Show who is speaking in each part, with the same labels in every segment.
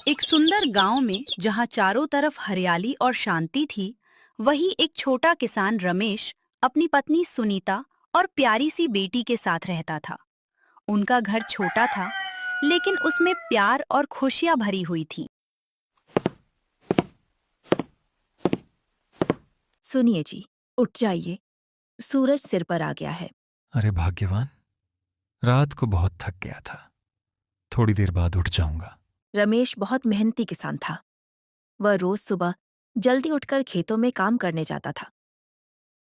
Speaker 1: एक सुंदर गांव में जहां चारों तरफ हरियाली और शांति थी, वही एक छोटा किसान रमेश अपनी पत्नी सुनीता और प्यारी सी बेटी के साथ रहता था। उनका घर छोटा था, लेकिन उसमें प्यार और खुशियां भरी हुई थी।
Speaker 2: सुनिए जी, उठ जाइए। सूरज सिर पर आ गया है।
Speaker 3: अरे भाग्यवान, रात को बहुत थक गया था। थोड़ी देर बाद उठ जाऊंगा।
Speaker 2: रमेश बहुत मेहनती किसान था। वह रोज सुबह जल्दी उठकर खेतों में काम करने जाता था।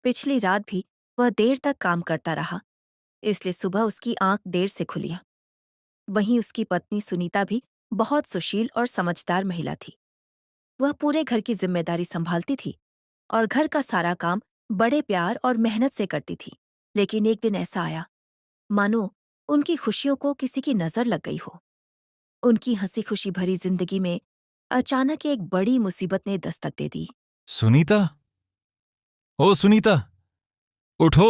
Speaker 2: पिछली रात भी वह देर तक काम करता रहा, इसलिए सुबह उसकी आंख देर से खुली। वहीं उसकी पत्नी सुनीता भी बहुत सुशील और समझदार महिला थी। वह पूरे घर की जिम्मेदारी संभालती थी और घर का सारा काम बड़े प्यार और मेहनत से करती थी। लेकिन एक दिन ऐसा आया, मानो उनकी खुशियों को किसी की नजर लग गई हो। उनकी हंसी खुशी भरी जिंदगी में अचानक एक बड़ी मुसीबत ने दस्तक दे दी।
Speaker 3: सुनीता, ओ सुनीता, उठो।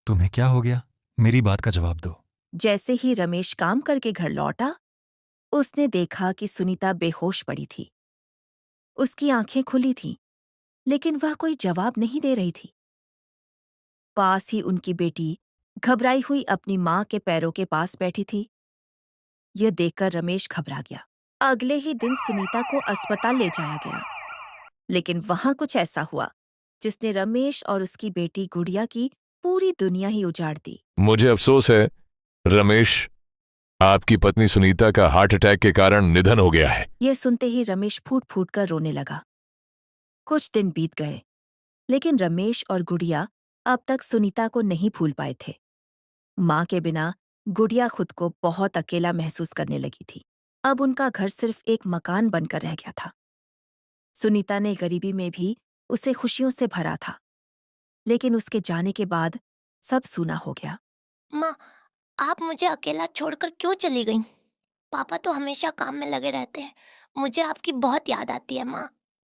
Speaker 3: तुम्हें क्या हो गया? मेरी बात का जवाब दो।
Speaker 2: जैसे ही रमेश काम करके घर लौटा, उसने देखा कि सुनीता बेहोश पड़ी थी। उसकी आंखें खुली थीं, लेकिन वह कोई जवाब नहीं दे रही थी। पास ही उनकी बेटी घबराई हुई अपनी मां के पैरों के पास बैठी थी। यह देखकर रमेश घबरा गया। अगले ही दिन सुनीता को अस्पताल ले जाया गया, लेकिन वहां कुछ ऐसा हुआ जिसने रमेश और उसकी बेटी गुड़िया की पूरी दुनिया ही उजाड़ दी।
Speaker 4: मुझे अफसोस है रमेश, आपकी पत्नी सुनीता का हार्ट अटैक के कारण निधन हो गया है।
Speaker 2: यह सुनते ही रमेश फूट फूट कर रोने लगा। कुछ दिन बीत गए, लेकिन रमेश और गुड़िया अब तक सुनीता को नहीं भूल पाए थे। मां के बिना गुड़िया खुद को बहुत अकेला महसूस करने लगी थी। अब उनका घर सिर्फ एक मकान बनकर रह गया था। सुनीता ने गरीबी में भी उसे खुशियों से भरा था, लेकिन उसके जाने के बाद सब सूना हो गया।
Speaker 5: माँ, आप मुझे अकेला छोड़कर क्यों चली गईं? पापा तो हमेशा काम में लगे रहते हैं। मुझे आपकी बहुत याद आती है माँ।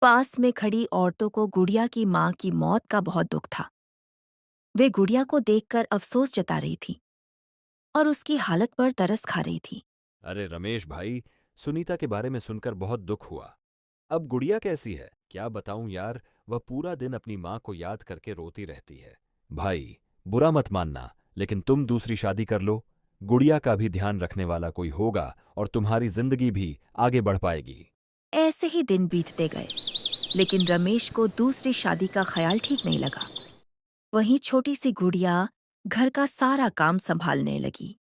Speaker 2: पास में खड़ी औरतों को गुड़िया की मां की मौत का बहुत दुख था। वे गुड़िया को देखकर अफसोस जता रही थी और उसकी हालत पर तरस खा रही थी।
Speaker 6: अरे रमेश भाई, सुनीता के बारे में सुनकर बहुत दुख हुआ। अब गुड़िया कैसी है क्या बताऊं यार, वह पूरा दिन अपनी माँ को याद करके रोती रहती है। भाई, बुरा मत मानना, लेकिन तुम दूसरी शादी कर लो। गुड़िया का भी ध्यान रखने वाला कोई होगा और तुम्हारी जिंदगी भी आगे बढ़ पाएगी।
Speaker 2: ऐसे ही दिन बीतते गए, लेकिन रमेश को दूसरी शादी का ख्याल ठीक नहीं लगा। वहीं छोटी सी गुड़िया घर का सारा काम संभालने लगी।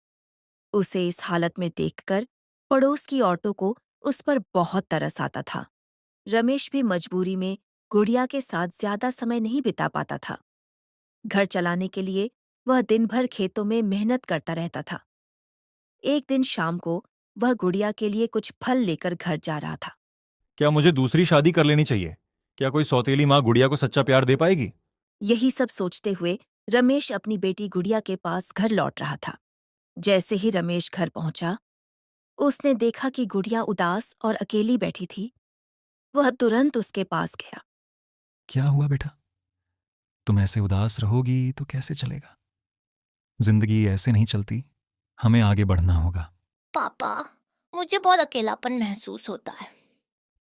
Speaker 2: उसे इस हालत में देखकर पड़ोस की औरतों को उस पर बहुत तरस आता था। रमेश भी मजबूरी में गुड़िया के साथ ज्यादा समय नहीं बिता पाता था। घर चलाने के लिए वह दिन भर खेतों में मेहनत करता रहता था। एक दिन शाम को वह गुड़िया के लिए कुछ फल लेकर घर जा रहा था।
Speaker 3: क्या मुझे दूसरी शादी कर लेनी चाहिए? क्या कोई सौतेली माँ गुड़िया को सच्चा प्यार दे पाएगी?
Speaker 2: यही सब सोचते हुए रमेश अपनी बेटी गुड़िया के पास घर लौट रहा था। जैसे ही रमेश घर पहुंचा, उसने देखा कि गुड़िया उदास और अकेली बैठी थी। वह तुरंत उसके पास गया।
Speaker 3: क्या हुआ बेटा? तुम ऐसे उदास रहोगी तो कैसे चलेगा? जिंदगी ऐसे नहीं चलती। हमें आगे बढ़ना होगा।
Speaker 5: पापा, मुझे बहुत अकेलापन महसूस होता है।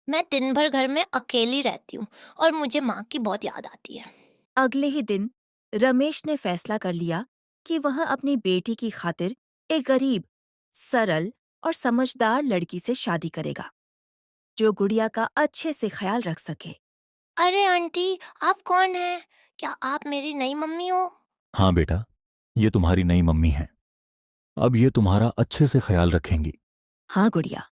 Speaker 5: मैं दिन भर घर में अकेली रहती हूँ और मुझे माँ की बहुत याद आती है।
Speaker 2: अगले ही दिन रमेश ने फैसला कर लिया कि वह अपनी बेटी की खातिर एक गरीब, सरल और समझदार लड़की से शादी करेगा, जो गुड़िया का अच्छे से ख्याल रख सके।
Speaker 5: अरे आंटी, आप कौन हैं? क्या आप मेरी नई मम्मी हो?
Speaker 3: हाँ बेटा, ये तुम्हारी नई मम्मी है। अब ये तुम्हारा अच्छे से ख्याल रखेंगी।
Speaker 2: हाँ गुड़िया,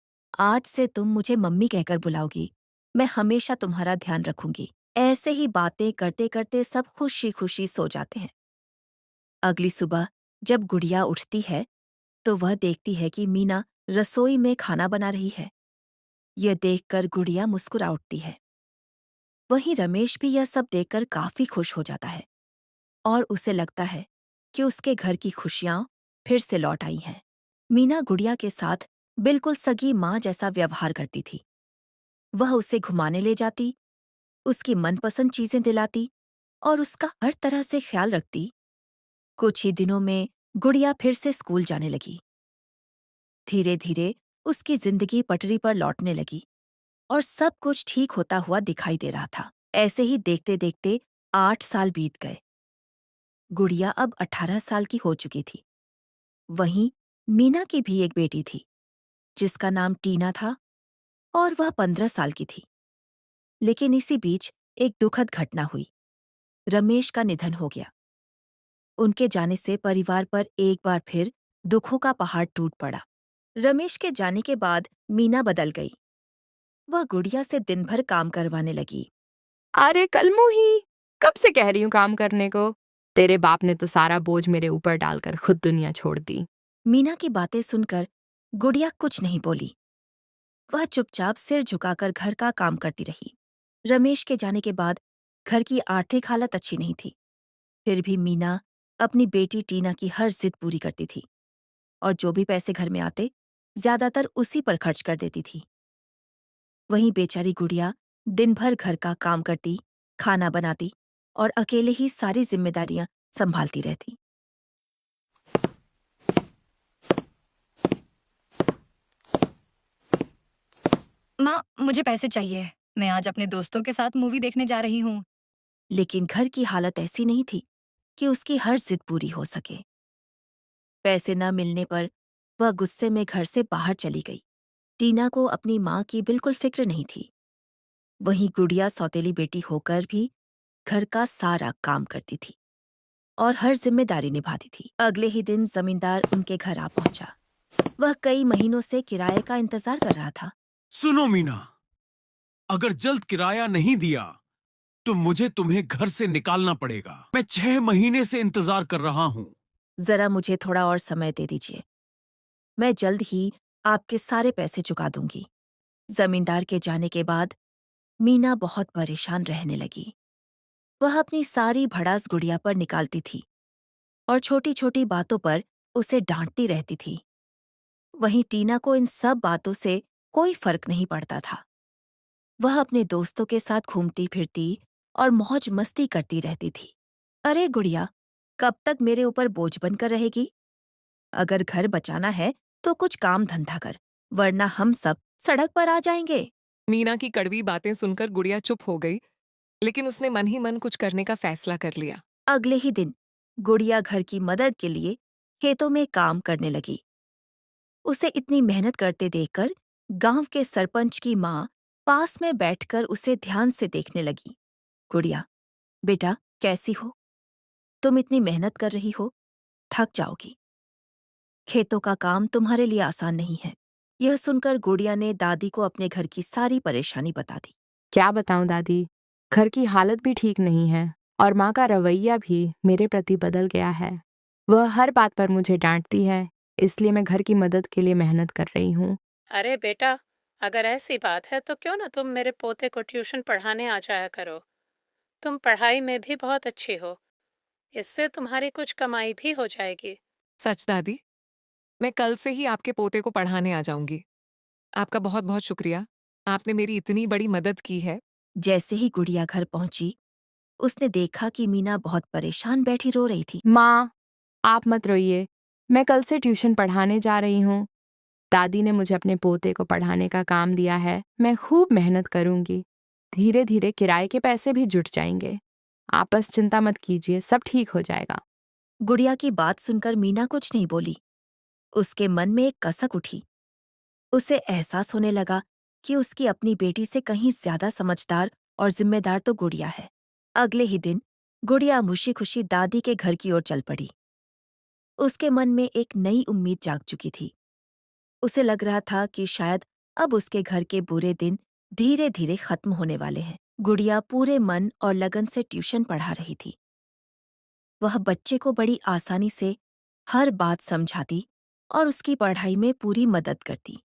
Speaker 2: आज से तुम मुझे मम्मी कहकर बुलाओगी। मैं हमेशा तुम्हारा ध्यान रखूंगी। ऐसे ही बातें करते करते सब खुशी खुशी सो जाते हैं। अगली सुबह जब गुड़िया उठती है, तो वह देखती है कि मीना रसोई में खाना बना रही है। यह देखकर गुड़िया मुस्कुरा उठती है। वहीं रमेश भी यह सब देखकर काफी खुश हो जाता है और उसे लगता है कि उसके घर की खुशियां फिर से लौट आई हैं। मीना गुड़िया के साथ बिल्कुल सगी माँ जैसा व्यवहार करती थी। वह उसे घुमाने ले जाती, उसकी मनपसंद चीजें दिलाती और उसका हर तरह से ख्याल रखती। कुछ ही दिनों में गुड़िया फिर से स्कूल जाने लगी। धीरे धीरे उसकी जिंदगी पटरी पर लौटने लगी और सब कुछ ठीक होता हुआ दिखाई दे रहा था। ऐसे ही देखते देखते 8 साल बीत गए। गुड़िया अब 18 साल की हो चुकी थी। वहीं मीना की भी एक बेटी थी जिसका नाम टीना था और वह 15 साल की थी। लेकिन इसी बीच एक दुखद घटना हुई। रमेश का निधन हो गया। उनके जाने से परिवार पर एक बार फिर दुखों का पहाड़ टूट पड़ा। रमेश के जाने के बाद मीना बदल गई। वह गुड़िया से दिन भर काम करवाने लगी।
Speaker 7: अरे कलमुही, कब से कह रही हूँ काम करने को। तेरे बाप ने तो सारा बोझ मेरे ऊपर डालकर खुद दुनिया छोड़ दी।
Speaker 2: मीना की बातें सुनकर गुड़िया कुछ नहीं बोली। वह चुपचाप सिर झुकाकर घर का काम करती रही। रमेश के जाने के बाद घर की आर्थिक हालत अच्छी नहीं थी। फिर भी मीना अपनी बेटी टीना की हर जिद पूरी करती थी और जो भी पैसे घर में आते ज्यादातर उसी पर खर्च कर देती थी। वहीं बेचारी गुड़िया दिन भर घर का काम करती, खाना बनाती और अकेले ही सारी जिम्मेदारियां संभालती रहती।
Speaker 8: माँ, मुझे पैसे चाहिए। मैं आज अपने दोस्तों के साथ मूवी देखने जा रही हूँ।
Speaker 2: लेकिन घर की हालत ऐसी नहीं थी कि उसकी हर जिद पूरी हो सके। पैसे न मिलने पर वह गुस्से में घर से बाहर चली गई। टीना को अपनी माँ की बिल्कुल फिक्र नहीं थी। वहीं गुड़िया सौतेली बेटी होकर भी घर का सारा काम करती थी और हर जिम्मेदारी निभाती थी। अगले ही दिन जमींदार उनके घर आ पहुंचा। वह कई महीनों से किराए का इंतजार कर रहा था।
Speaker 9: सुनो मीना, अगर जल्द किराया नहीं दिया तो मुझे तुम्हें घर से निकालना पड़ेगा। मैं 6 महीने से इंतजार कर रहा हूँ।
Speaker 2: जरा मुझे थोड़ा और समय दे दीजिए। मैं जल्द ही आपके सारे पैसे चुका दूंगी। जमींदार के जाने के बाद मीना बहुत परेशान रहने लगी। वह अपनी सारी भड़ास गुड़िया पर निकालती थी और छोटी छोटी बातों पर उसे डांटती रहती थी। वहीं टीना को इन सब बातों से कोई फर्क नहीं पड़ता था। वह अपने दोस्तों के साथ घूमती फिरती और मौज मस्ती करती रहती थी। अरे गुड़िया, कब तक मेरे ऊपर बोझ बनकर रहेगी? अगर घर बचाना है तो कुछ काम धंधा कर, वरना हम सब सड़क पर आ जाएंगे।
Speaker 10: मीना की कड़वी बातें सुनकर गुड़िया चुप हो गई, लेकिन उसने मन ही मन कुछ करने का फैसला कर लिया।
Speaker 2: अगले ही दिन गुड़िया घर की मदद के लिए खेतों में काम करने लगी। उसे इतनी मेहनत करते देखकर गांव के सरपंच की माँ पास में बैठकर उसे ध्यान से देखने लगी। गुड़िया, बेटा कैसी हो? तुम इतनी मेहनत कर रही हो, थक जाओगी। खेतों का काम तुम्हारे लिए आसान नहीं है। यह सुनकर गुड़िया ने दादी को अपने घर की सारी परेशानी बता दी।
Speaker 7: क्या बताऊं दादी, घर की हालत भी ठीक नहीं है और माँ का रवैया भी मेरे प्रति बदल गया है। वह हर बात पर मुझे डांटती है, इसलिए मैं घर की मदद के लिए मेहनत कर रही हूँ।
Speaker 11: अरे बेटा, अगर ऐसी बात है तो क्यों ना तुम मेरे पोते को ट्यूशन पढ़ाने आ जाया करो। तुम पढ़ाई में भी बहुत अच्छी हो, इससे तुम्हारी कुछ कमाई भी हो जाएगी।
Speaker 10: सच दादी, मैं कल से ही आपके पोते को पढ़ाने आ जाऊंगी। आपका बहुत बहुत शुक्रिया, आपने मेरी इतनी बड़ी मदद की है।
Speaker 2: जैसे ही गुड़िया घर पहुंची, उसने देखा कि मीना बहुत परेशान बैठी रो रही थी।
Speaker 7: माँ, आप मत रोइए, मैं कल से ट्यूशन पढ़ाने जा रही हूँ। दादी ने मुझे अपने पोते को पढ़ाने का काम दिया है। मैं खूब मेहनत करूंगी। धीरे धीरे किराए के पैसे भी जुट जाएंगे। आप बस चिंता मत कीजिए, सब ठीक हो जाएगा।
Speaker 2: गुड़िया की बात सुनकर मीना कुछ नहीं बोली। उसके मन में एक कसक उठी। उसे एहसास होने लगा कि उसकी अपनी बेटी से कहीं ज्यादा समझदार और जिम्मेदार तो गुड़िया है। अगले ही दिन गुड़िया खुशी खुशी दादी के घर की ओर चल पड़ी। उसके मन में एक नई उम्मीद जाग चुकी थी। उसे लग रहा था कि शायद अब उसके घर के बुरे दिन धीरे धीरे खत्म होने वाले हैं। गुड़िया पूरे मन और लगन से ट्यूशन पढ़ा रही थी। वह बच्चे को बड़ी आसानी से हर बात समझाती और उसकी पढ़ाई में पूरी मदद करती।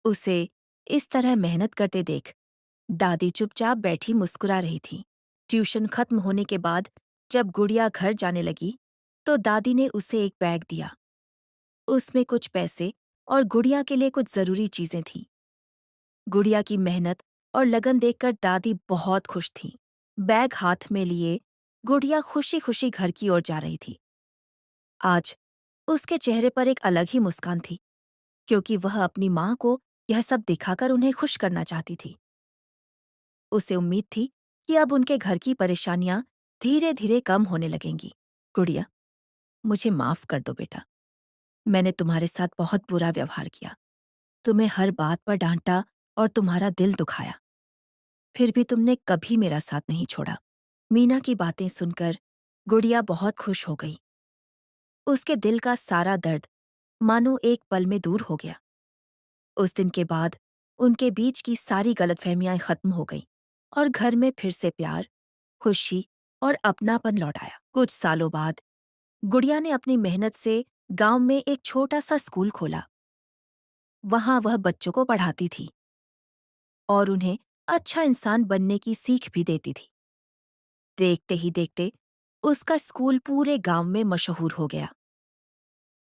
Speaker 2: उसे इस तरह मेहनत करते देख दादी चुपचाप बैठी मुस्कुरा रही थी। ट्यूशन खत्म होने के बाद जब गुड़िया घर जाने लगी तो दादी ने उसे एक बैग दिया। उसमें कुछ पैसे और गुड़िया के लिए कुछ जरूरी चीजें थीं। गुड़िया की मेहनत और लगन देखकर दादी बहुत खुश थी। बैग हाथ में लिए गुड़िया खुशी खुशी घर की ओर जा रही थी। आज उसके चेहरे पर एक अलग ही मुस्कान थी। क्योंकि वह अपनी माँ को यह सब दिखाकर उन्हें खुश करना चाहती थी। उसे उम्मीद थी कि अब उनके घर की परेशानियां धीरे धीरे कम होने लगेंगी। गुड़िया, मुझे माफ कर दो बेटा। मैंने तुम्हारे साथ बहुत बुरा व्यवहार किया, तुम्हें हर बात पर डांटा और तुम्हारा दिल दुखाया। फिर भी तुमने कभी मेरा साथ नहीं छोड़ा। मीना की बातें सुनकर गुड़िया बहुत खुश हो गई। उसके दिल का सारा दर्द मानो एक पल में दूर हो गया। उस दिन के बाद उनके बीच की सारी गलतफहमियां खत्म हो गईं और घर में फिर से प्यार, खुशी और अपनापन लौट आया। कुछ सालों बाद गुड़िया ने अपनी मेहनत से गांव में एक छोटा सा स्कूल खोला। वहां वह बच्चों को पढ़ाती थी और उन्हें अच्छा इंसान बनने की सीख भी देती थी। देखते ही देखते उसका स्कूल पूरे गांव में मशहूर हो गया।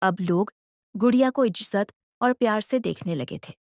Speaker 2: अब लोग गुड़िया को इज्जत और प्यार से देखने लगे थे।